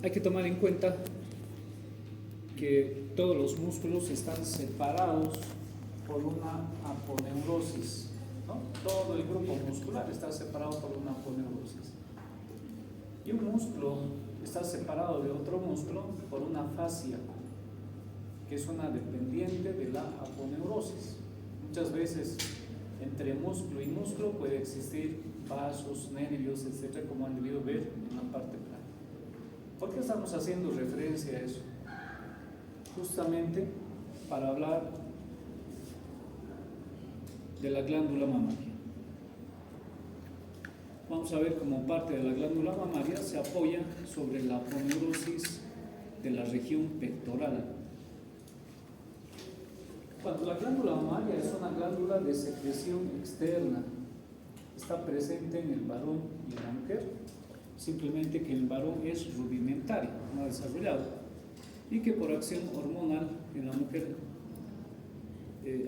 Hay que tomar en cuenta que todos los músculos están separados por una aponeurosis, ¿no? Todo el grupo muscular está separado por una aponeurosis. Y un músculo está separado de otro músculo por una fascia, que es una dependiente de la aponeurosis. Muchas veces entre músculo y músculo puede existir vasos, nervios, etcétera, como han debido ver en la parte plana. ¿Por qué estamos haciendo referencia a eso? Justamente para hablar de la glándula mamaria. Vamos a ver cómo parte de la glándula mamaria se apoya sobre la aponeurosis de la región pectoral. Cuando la glándula mamaria es una glándula de secreción externa, está presente en el varón y en la mujer, simplemente que el varón es rudimentario, no desarrollado, y que por acción hormonal en la mujer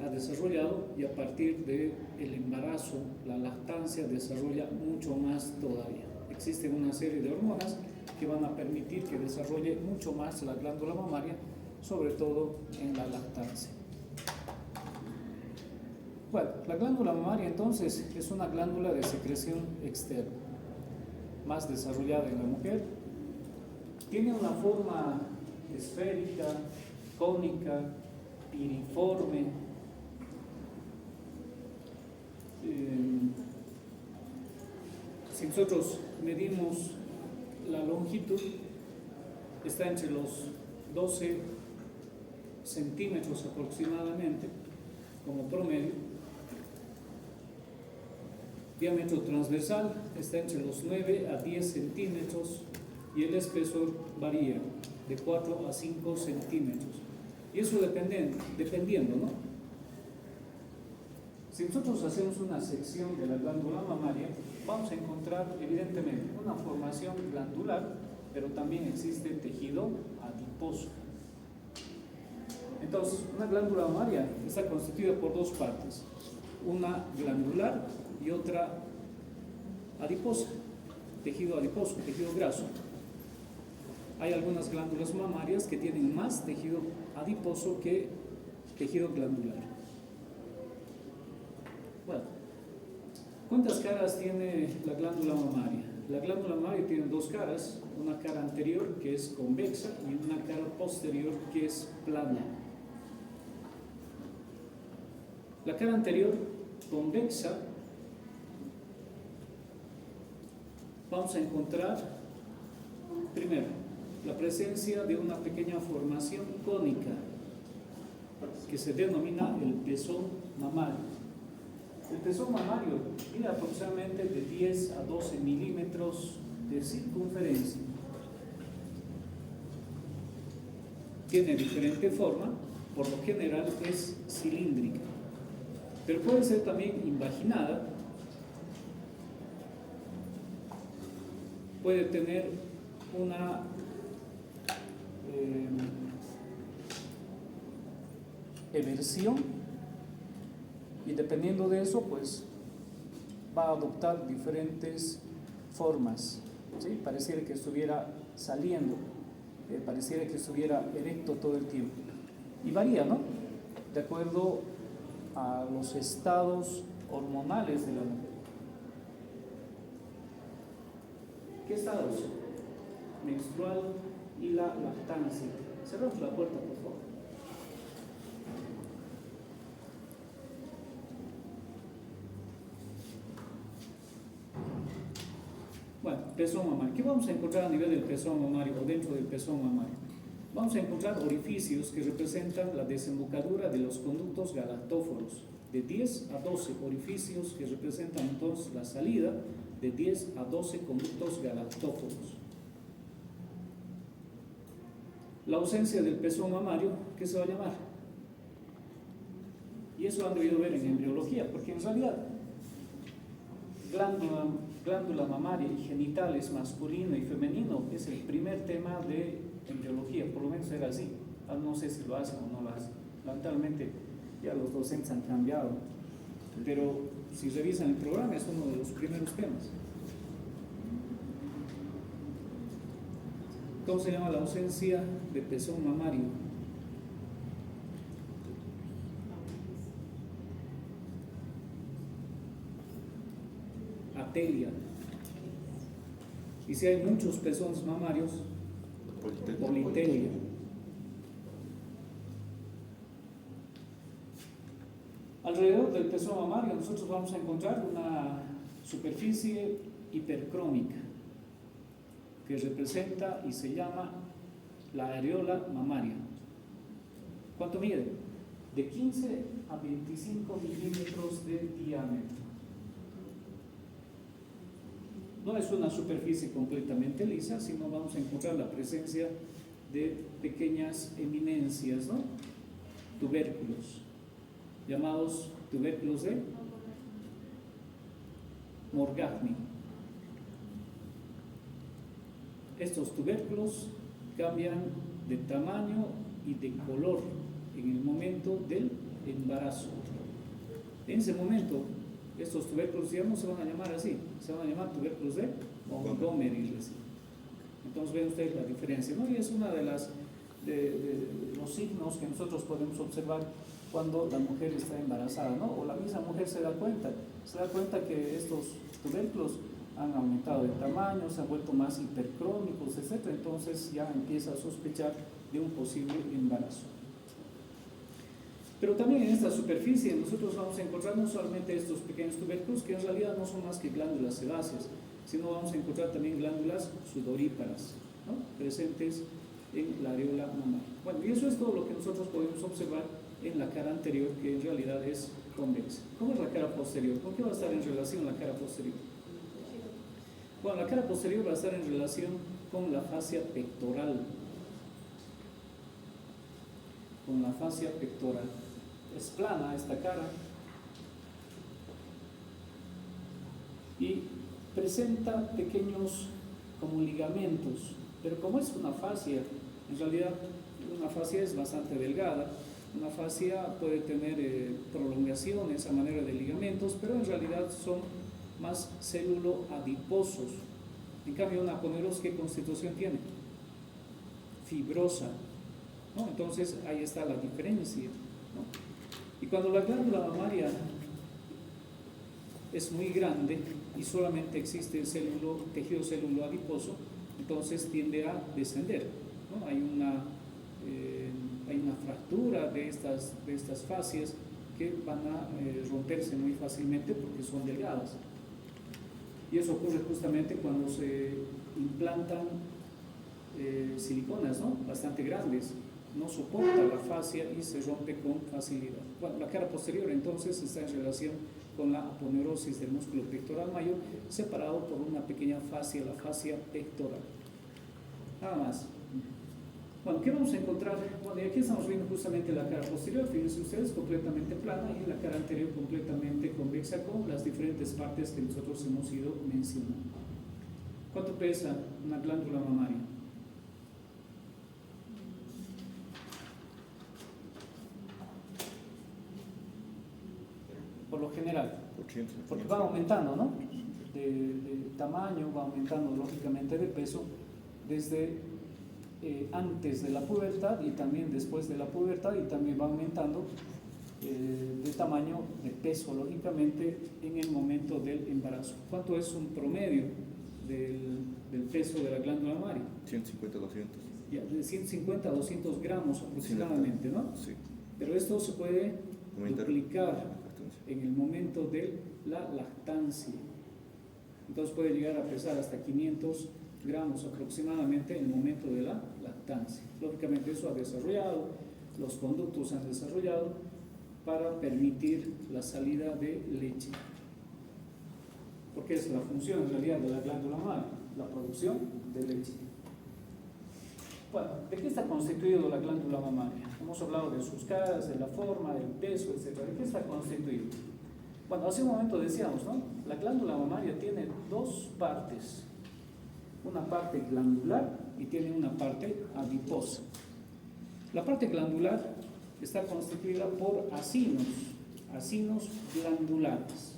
ha desarrollado, y a partir del embarazo, la lactancia desarrolla mucho más todavía. Existen una serie de hormonas que van a permitir que desarrolle mucho más la glándula mamaria, sobre todo en la lactancia. Bueno, la glándula mamaria entonces es una glándula de secreción externa, más desarrollada en la mujer. Tiene una forma esférica, cónica, piriforme. Si nosotros medimos la longitud, está entre los 12 centímetros aproximadamente, como promedio. Diámetro transversal está entre los 9 a 10 centímetros y el espesor varía de 4 a 5 centímetros. Y eso dependiendo, ¿no? Si nosotros hacemos una sección de la glándula mamaria, vamos a encontrar evidentemente una formación glandular, pero también existe tejido adiposo. Entonces, una glándula mamaria está constituida por dos partes, una glandular y otra adiposa, tejido adiposo, tejido graso. Hay algunas glándulas mamarias que tienen más tejido adiposo que tejido glandular. Bueno, ¿cuántas caras tiene la glándula mamaria? La glándula mamaria tiene dos caras, una cara anterior que es convexa y una cara posterior que es plana. La cara anterior convexa, vamos a encontrar primero la presencia de una pequeña formación cónica que se denomina el pezón mamario. El pezón mamario mide aproximadamente de 10 a 12 milímetros de circunferencia. Tiene diferente forma, por lo general es cilíndrica, pero puede ser también invaginada. Puede tener una eversión, y dependiendo de eso, pues va a adoptar diferentes formas, ¿sí? Pareciera que estuviera saliendo, pareciera que estuviera erecto todo el tiempo, y varía, ¿no?, de acuerdo a los estados hormonales de la mujer. ¿Qué estados? Menstrual y la lactancia. Cerramos la puerta, por favor. Bueno, pezón mamario. ¿Qué vamos a encontrar a nivel del pezón mamario o dentro del pezón mamario? Vamos a encontrar orificios que representan la desembocadura de los conductos galactóforos, de 10 a 12 orificios que representan entonces la salida de 10 a 12 conductos galactóforos. La ausencia del pezón mamario, ¿qué se va a llamar? Y eso lo han debido ver en embriología, porque en realidad glándula mamaria y genitales masculino y femenino es el primer tema de embriología, por lo menos era así. No sé si lo hacen o no lo hacen. Lamentablemente ya los docentes han cambiado, pero si revisan el programa es uno de los primeros temas. ¿Cómo se llama la ausencia de pezón mamario? Atelia. Y si hay muchos pezones mamarios, politelia. Alrededor del pezón mamario nosotros vamos a encontrar una superficie hipercrónica que representa y se llama la areola mamaria. ¿Cuánto mide? De 15 a 25 milímetros de diámetro. No es una superficie completamente lisa, sino vamos a encontrar la presencia de pequeñas eminencias, ¿no? Tubérculos, llamados tubérculos de Morgagni. Estos tubérculos cambian de tamaño y de color en el momento del embarazo. En ese momento, estos tubérculos ya no se van a llamar así, se van a llamar tubérculos de Montgomery. Entonces ven ustedes la diferencia, ¿no? Y es una de los signos que nosotros podemos observar cuando la mujer está embarazada, ¿no? O la misma mujer se da cuenta que estos tubérculos han aumentado de tamaño, se han vuelto más hipercrónicos, etc. Entonces ya empieza a sospechar de un posible embarazo. Pero también en esta superficie nosotros vamos a encontrar no solamente estos pequeños tubérculos, que en realidad no son más que glándulas sebáceas, sino vamos a encontrar también glándulas sudoríparas, ¿no? Presentes en la areola mamaria. Bueno, y eso es todo lo que nosotros podemos observar en la cara anterior, que en realidad es convexa. ¿Cómo es la cara posterior? ¿Por qué va a estar en relación la cara posterior? Bueno, la cara posterior va a estar en relación con la fascia pectoral. Con la fascia pectoral. Es plana esta cara y presenta pequeños como ligamentos, pero como es una fascia, en realidad una fascia es bastante delgada, una fascia puede tener prolongaciones a manera de ligamentos, pero en realidad son más célulo-adiposos. En cambio, una aponeurose, ¿qué constitución tiene? Fibrosa, ¿no? Entonces ahí está la diferencia, ¿no? Y cuando la glándula mamaria es muy grande y solamente existe el tejido celulo-adiposo, entonces tiende a descender, ¿no? Hay una fractura de estas fascias que van a romperse muy fácilmente porque son delgadas. Y eso ocurre justamente cuando se implantan siliconas, ¿no? Bastante grandes. No soporta la fascia y se rompe con facilidad. Bueno, la cara posterior entonces está en relación con la aponeurosis del músculo pectoral mayor, separado por una pequeña fascia, la fascia pectoral. Nada más. Bueno, ¿qué vamos a encontrar? Bueno, y aquí estamos viendo justamente la cara posterior, fíjense ustedes, completamente plana, y la cara anterior completamente convexa con las diferentes partes que nosotros hemos ido mencionando. ¿Cuánto pesa una glándula mamaria? Por lo general, porque va aumentando, ¿no? De tamaño, va aumentando lógicamente de peso desde antes de la pubertad y también después de la pubertad, y también va aumentando de tamaño, de peso lógicamente en el momento del embarazo. ¿Cuánto es un promedio del peso de la glándula mamaria? 150 a 200. Ya, de 150 a 200 gramos aproximadamente, ¿no? Sí. Pero esto se puede duplicar en el momento de la lactancia. Entonces puede llegar a pesar hasta 500 gramos aproximadamente en el momento de la lactancia. Lógicamente eso ha desarrollado, los conductos han desarrollado para permitir la salida de leche. Porque es la función en realidad de la glándula mamaria, la producción de leche. Bueno, ¿de qué está constituido la glándula mamaria? Hemos hablado de sus caras, de la forma, del peso, etc. ¿De qué está constituido? Bueno, hace un momento decíamos, ¿no? La glándula mamaria tiene dos partes. Una parte glandular y tiene una parte adiposa. La parte glandular está constituida por acinos glandulares.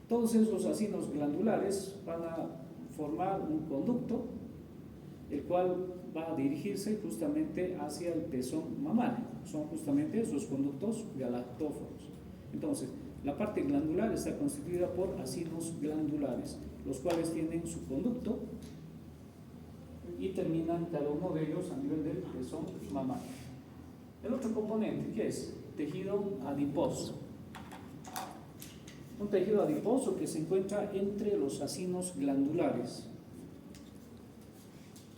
Todos esos acinos glandulares van a formar un conducto el cual va a dirigirse justamente hacia el pezón mamario. Son justamente esos conductos galactóforos. Entonces, la parte glandular está constituida por acinos glandulares, los cuales tienen su conducto y terminan cada uno de ellos a nivel del pezón mamario. El otro componente, ¿qué es? Tejido adiposo. Un tejido adiposo que se encuentra entre los acinos glandulares.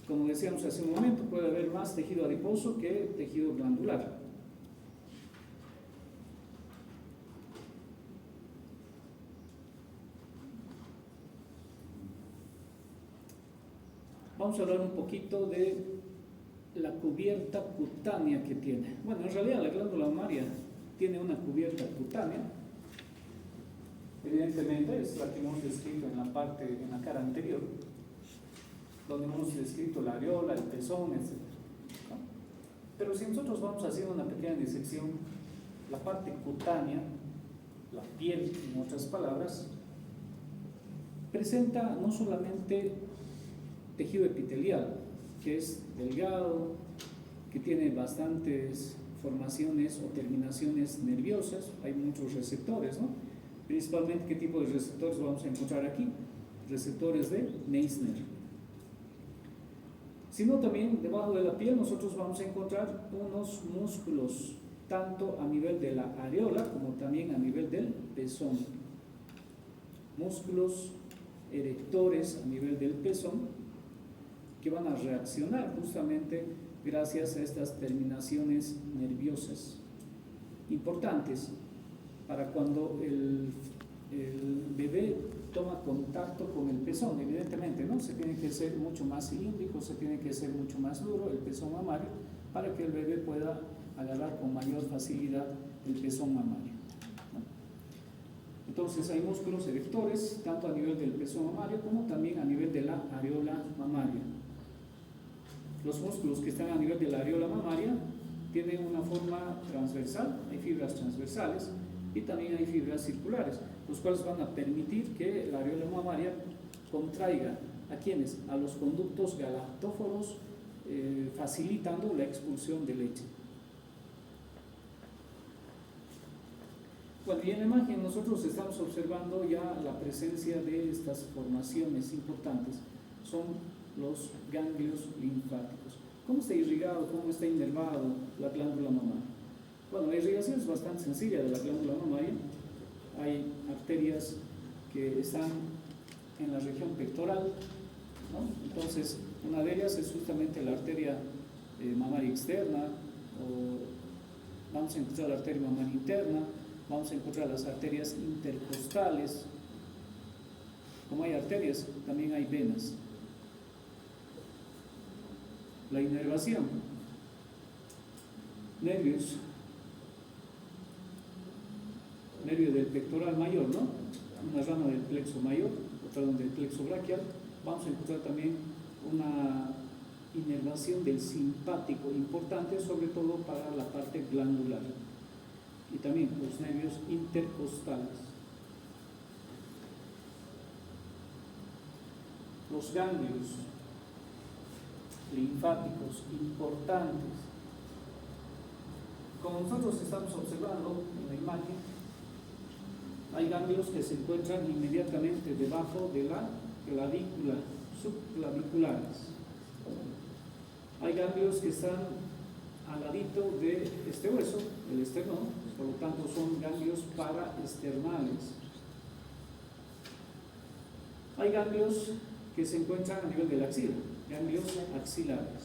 Como decíamos hace un momento, puede haber más tejido adiposo que tejido glandular. Vamos a hablar un poquito de la cubierta cutánea que tiene. Bueno, en realidad la glándula mamaria tiene una cubierta cutánea. Evidentemente es la que hemos descrito en la cara anterior, donde hemos descrito la areola, el pezón, etc. ¿No? Pero si nosotros vamos haciendo una pequeña disección, la parte cutánea, la piel, en otras palabras, presenta no solamente tejido epitelial, que es delgado, que tiene bastantes formaciones o terminaciones nerviosas, hay muchos receptores, ¿no? Principalmente, ¿qué tipo de receptores vamos a encontrar aquí? Receptores de Meissner. Sino también debajo de la piel nosotros vamos a encontrar unos músculos, tanto a nivel de la areola como también a nivel del pezón. Músculos erectores a nivel del pezón, que van a reaccionar justamente gracias a estas terminaciones nerviosas importantes para cuando el bebé toma contacto con el pezón. Evidentemente, ¿no? Se tiene que ser mucho más cilíndrico, se tiene que ser mucho más duro el pezón mamario para que el bebé pueda agarrar con mayor facilidad el pezón mamario, ¿no? Entonces hay músculos erectores tanto a nivel del pezón mamario como también a nivel de la areola mamaria. Los músculos que están a nivel de la areola mamaria tienen una forma transversal, hay fibras transversales y también hay fibras circulares, los cuales van a permitir que la areola mamaria contraiga ¿a quiénes? A los conductos galactóforos, facilitando la expulsión de leche. Bueno, y en la imagen nosotros estamos observando ya la presencia de estas formaciones importantes. Son los ganglios linfáticos. ¿Cómo está irrigado, cómo está inervado la glándula mamaria? Bueno, la irrigación es bastante sencilla de la glándula mamaria. Hay arterias que están en la región pectoral, ¿no? Entonces, una de ellas es justamente la arteria mamaria externa, o vamos a encontrar la arteria mamaria interna, vamos a encontrar las arterias intercostales. Como hay arterias, también hay venas. La inervación, nervios, nervio del pectoral mayor, ¿no? Una rama del plexo mayor, otra del plexo braquial. Vamos a encontrar también una inervación del simpático importante, sobre todo para la parte glandular, y también los nervios intercostales. Los ganglios linfáticos importantes, como nosotros estamos observando en la imagen, hay ganglios que se encuentran inmediatamente debajo de la clavícula, subclaviculares. Hay ganglios que están al ladito de este hueso, el esternón, por lo tanto son ganglios paraesternales. Hay ganglios que se encuentran a nivel de la axila, ganglios axilares.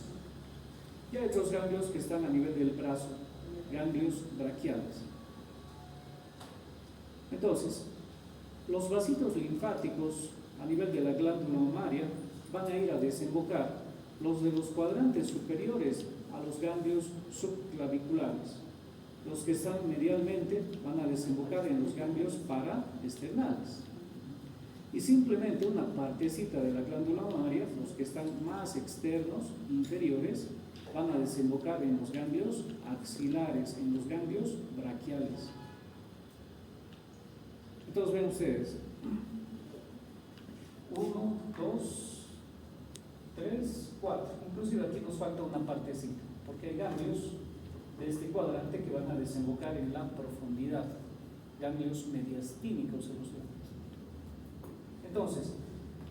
Y hay otros ganglios que están a nivel del brazo, ganglios braquiales. Entonces, los vasitos linfáticos a nivel de la glándula mamaria van a ir a desembocar los de los cuadrantes superiores a los ganglios subclaviculares. Los que están medialmente van a desembocar en los ganglios paraesternales. Y simplemente una partecita de la glándula mamaria, los que están más externos, inferiores, van a desembocar en los ganglios axilares, en los ganglios braquiales. Entonces ven ustedes, 1, 2, 3, 4. Inclusive aquí nos falta una partecita, porque hay ganglios de este cuadrante que van a desembocar en la profundidad, ganglios mediastínicos se los llama. Entonces,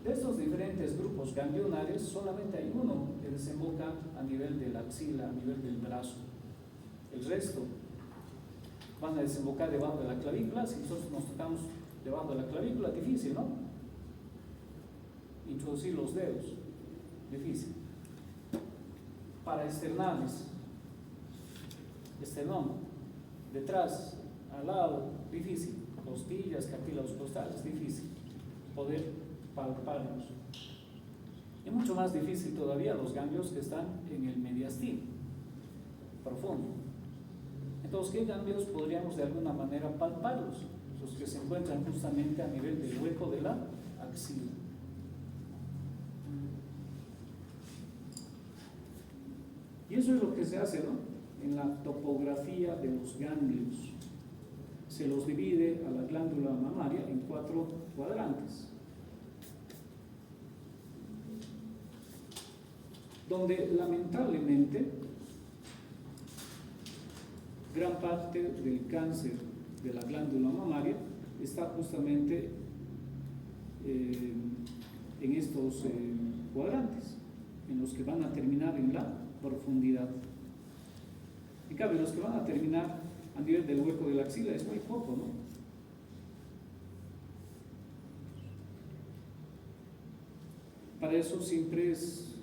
de estos diferentes grupos ganglionares, solamente hay uno que desemboca a nivel de la axila, a nivel del brazo. El resto van a desembocar debajo de la clavícula. Si nosotros nos tocamos debajo de la clavícula, difícil, ¿no? Introducir los dedos, difícil. Para esternales, esternón, detrás, al lado, difícil. Costillas, cartílagos costales, difícil poder palparlos. Y mucho más difícil todavía los ganglios que están en el mediastino profundo. Entonces, ¿qué ganglios podríamos de alguna manera palparlos? Los que se encuentran justamente a nivel del hueco de la axila. Y eso es lo que se hace, ¿no? En la topografía de los ganglios. Se los divide a la glándula mamaria en 4 cuadrantes, donde lamentablemente gran parte del cáncer de la glándula mamaria está justamente en estos cuadrantes, en los que van a terminar en la profundidad. En cambio, los que van a terminar a nivel del hueco de la axila es muy poco, ¿no? Para eso siempre es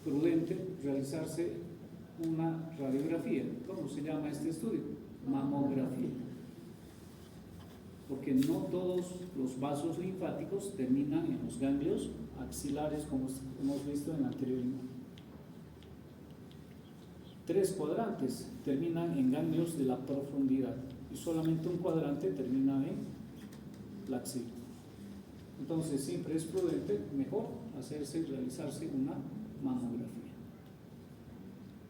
prudente realizarse una radiografía. ¿Cómo se llama este estudio? Mamografía. Porque no todos los vasos linfáticos terminan en los ganglios axilares, como hemos visto en la anterior imagen. 3 cuadrantes terminan en ganglios de la profundidad y solamente un cuadrante termina en la axila. Entonces siempre es prudente, mejor realizarse una mamografía.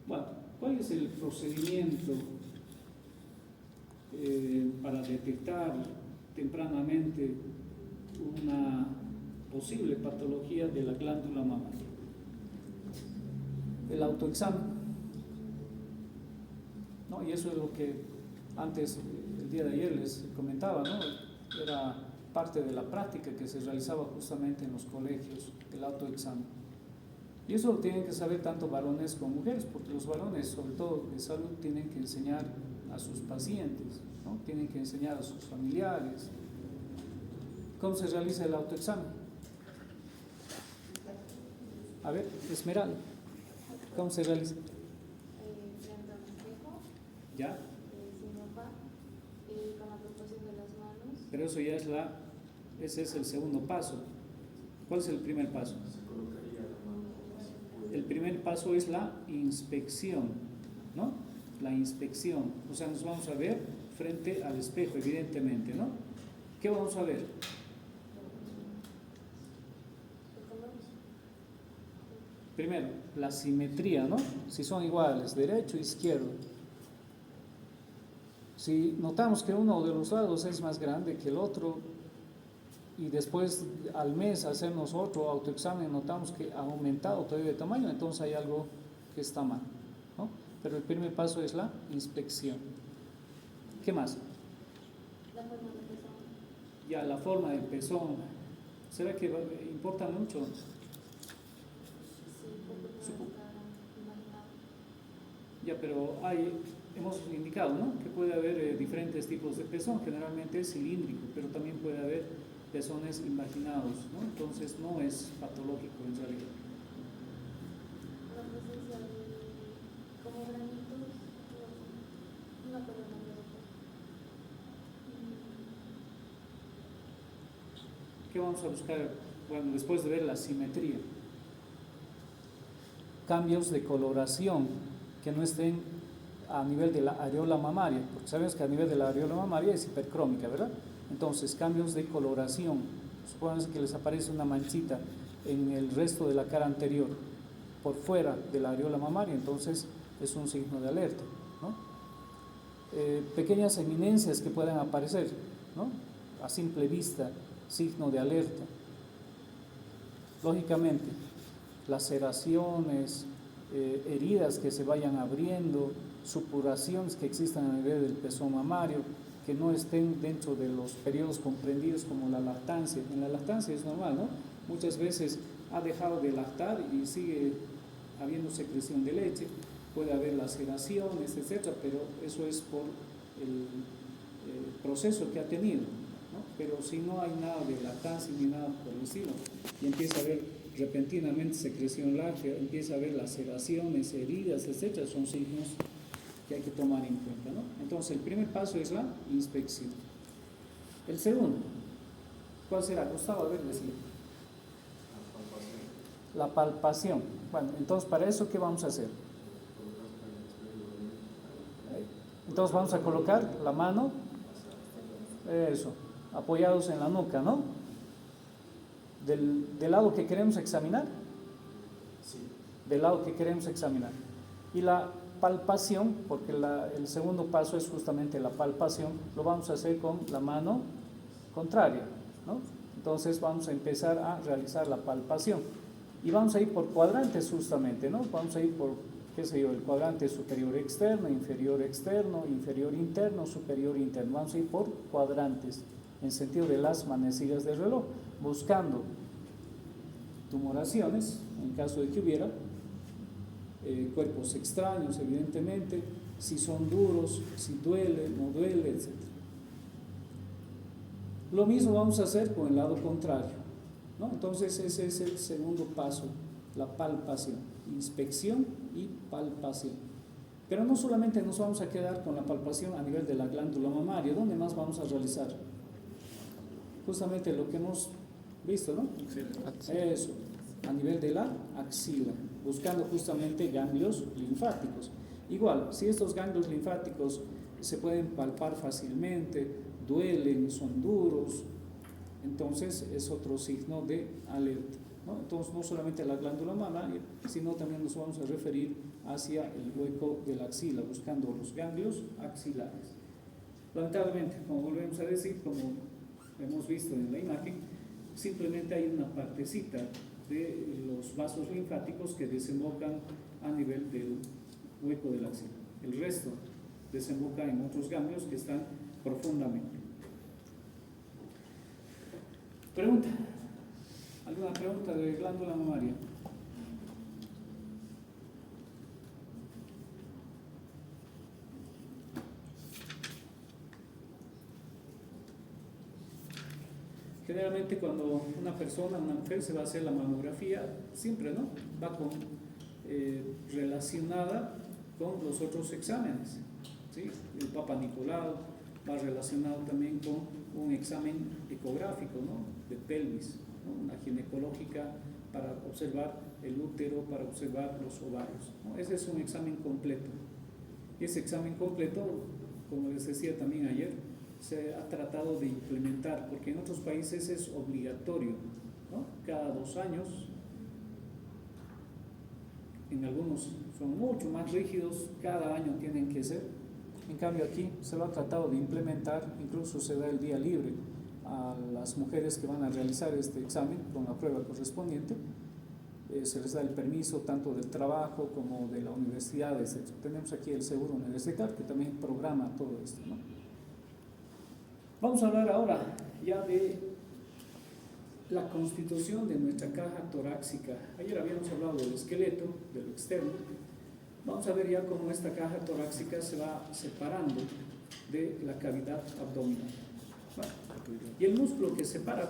Bueno, ¿cuál es el procedimiento para detectar tempranamente una posible patología de la glándula mamaria? El autoexamen. ¿No? Y eso es lo que antes, el día de ayer les comentaba, ¿no? Era parte de la práctica que se realizaba justamente en los colegios, el autoexamen. Y eso lo tienen que saber tanto varones como mujeres, porque los varones, sobre todo de salud, tienen que enseñar a sus pacientes, ¿no? Tienen que enseñar a sus familiares. ¿Cómo se realiza el autoexamen? A ver, Esmeralda, ¿cómo se realiza? ¿Ya? Con la proporción de las manos. Pero eso ya ese es el segundo paso. ¿Cuál es el primer paso? El primer paso es la inspección, ¿no? La inspección. O sea, nos vamos a ver frente al espejo, evidentemente, ¿no? ¿Qué vamos a ver? Primero, la simetría, ¿no? Si son iguales, derecho, izquierdo. Si notamos que uno de los lados es más grande que el otro y después al mes hacernos otro autoexamen notamos que ha aumentado todavía de tamaño, entonces hay algo que está mal, ¿no? Pero el primer paso es la inspección. ¿Qué más? La forma del pezón. Ya, la forma del pezón. ¿Será que importa mucho? Sí, porque no está imaginado. Ya, pero hemos indicado, ¿no?, que puede haber diferentes tipos de pezón. Generalmente es cilíndrico, pero también puede haber pezones imaginados, ¿no? Entonces no es patológico en realidad. La presencia de como granitos, no puedo nombrar. ¿Qué vamos a buscar? Bueno, después de ver la simetría. Cambios de coloración que no estén a nivel de la areola mamaria, porque sabemos que a nivel de la areola mamaria es hipercrómica, ¿verdad? Entonces, cambios de coloración. Supónganse que les aparece una manchita en el resto de la cara anterior, por fuera de la areola mamaria, entonces es un signo de alerta, ¿no? Pequeñas eminencias que puedan aparecer, ¿no?, a simple vista, signo de alerta. Lógicamente, laceraciones, heridas que se vayan abriendo, supuraciones que existan a nivel del pezón mamario, que no estén dentro de los periodos comprendidos como la lactancia. En la lactancia es normal, ¿no? Muchas veces ha dejado de lactar y sigue habiendo secreción de leche, puede haber laceraciones, etcétera, pero eso es por el proceso que ha tenido, ¿no? Pero si no hay nada de lactancia ni nada por el estilo, y empieza a haber repentinamente secreción láctea, empieza a haber laceraciones, heridas, etcétera, son signos que hay que tomar en cuenta, ¿no? Entonces, el primer paso es la inspección. El segundo, ¿cuál será? Gustavo, a ver, decir. La palpación. Bueno, entonces, para eso, ¿qué vamos a hacer? Entonces, vamos a colocar la mano, eso, apoyados en la nuca, ¿no? Del lado que queremos examinar. Sí. Del lado que queremos examinar. Y la palpación, porque el segundo paso es justamente la palpación, lo vamos a hacer con la mano contraria, ¿no? Entonces vamos a empezar a realizar la palpación y vamos a ir por cuadrantes justamente, ¿no? Vamos a ir por, qué sé yo, el cuadrante superior externo, inferior interno, superior interno. Vamos a ir por cuadrantes en sentido de las manecillas del reloj, buscando tumoraciones en caso de que hubiera, cuerpos extraños, evidentemente, si son duros, si duele, no duele, etc. Lo mismo vamos a hacer con el lado contrario, ¿no? Entonces ese es el segundo paso, la palpación, inspección y palpación. Pero no solamente nos vamos a quedar con la palpación a nivel de la glándula mamaria, ¿dónde más vamos a realizar? Justamente lo que hemos visto, ¿no? Eso, a nivel de la axila, buscando justamente ganglios linfáticos. Igual, si estos ganglios linfáticos se pueden palpar fácilmente, duelen, son duros, entonces es otro signo de alerta, ¿no? Entonces no solamente la glándula mamaria, sino también nos vamos a referir hacia el hueco de la axila, buscando los ganglios axilares. Lamentablemente, como volvemos a decir, como hemos visto en la imagen, simplemente hay una partecita de los vasos linfáticos que desembocan a nivel del hueco de la axila. El resto desemboca en otros ganglios que están profundamente. Pregunta. ¿Alguna pregunta de glándula mamaria? Generalmente cuando una mujer se va a hacer la mamografía, siempre, ¿no? Va relacionada con los otros exámenes, ¿sí? El Papa Nicolau va relacionado también con un examen ecográfico, ¿no? De pelvis, ¿no? Una ginecológica para observar el útero, para observar los ovarios, ¿no? Ese es un examen completo. Y ese examen completo, como les decía también ayer, se ha tratado de implementar, porque en otros países es obligatorio, ¿no? Cada 2 años, en algunos son mucho más rígidos, cada año tienen que ser. En cambio aquí se lo ha tratado de implementar, incluso se da el día libre a las mujeres que van a realizar este examen con la prueba correspondiente, se les da el permiso tanto del trabajo como de la universidad, etc. Tenemos aquí el seguro universitario que también programa todo esto, ¿no? Vamos a hablar ahora ya de la constitución de nuestra caja torácica. Ayer habíamos hablado del esqueleto, de lo externo. Vamos a ver ya cómo esta caja torácica se va separando de la cavidad abdominal. Bueno, y el músculo que separa